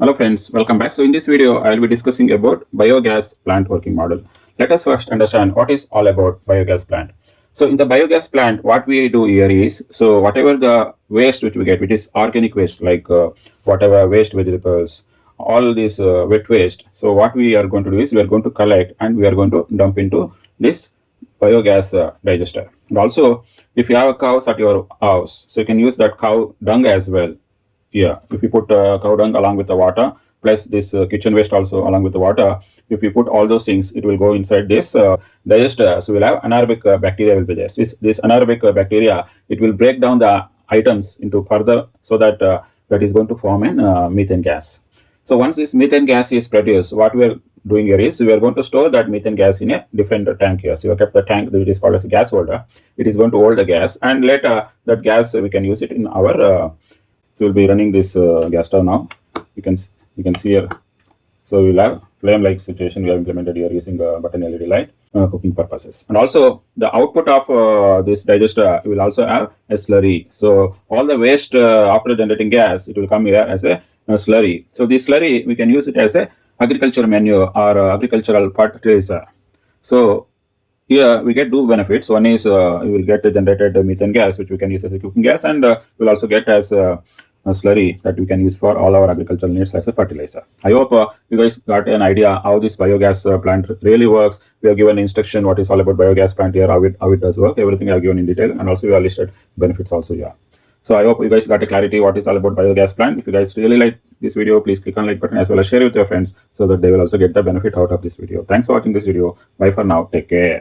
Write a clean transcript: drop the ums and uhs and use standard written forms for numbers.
Hello friends, welcome back. So in this video, I will be discussing about biogas plant working model. Let us first understand what is all about biogas plant. So in the biogas plant, what we do here is, so whatever the waste which we get, which is organic waste, like whatever waste vegetables, all this wet waste. So what we are going to do is we are going to collect and we are going to dump into this biogas digester. And also, if you have cows at your house, so you can use that cow dung as well. Yeah, if you put cow dung along with the water plus this kitchen waste also along with the water, if you put all those things, it will go inside this digester. So we'll have anaerobic bacteria will be there. This anaerobic bacteria, it will break down the items into further, so that that is going to form an methane gas. So once this methane gas is produced, what we are doing here is we are going to store that methane gas in a different tank here. So we have kept the tank that is called as a gas holder. It is going to hold the gas, and later that gas we can use it in our so we'll be running this gas stove now. You can see here. So we'll have flame like situation we have implemented here using button LED light cooking purposes. And also the output of this digester will also have a slurry. So all the waste after generating gas, it will come here as a slurry. So this slurry we can use it as a agricultural manure or agricultural fertilizer. So here we get two benefits. One is we will get a generated methane gas, which we can use as a cooking gas, and we'll also get as a slurry that we can use for all our agricultural needs as a fertilizer. I hope you guys got an idea how this biogas plant really works. We have given instruction what is all about biogas plant here, how it does work. Everything I have given in detail, and also we have listed benefits also here. So I hope you guys got a clarity what is all about biogas plant. If you guys really like this video, please click on like button as well as share with your friends so that they will also get the benefit out of this video. Thanks for watching this video. Bye for now. Take care.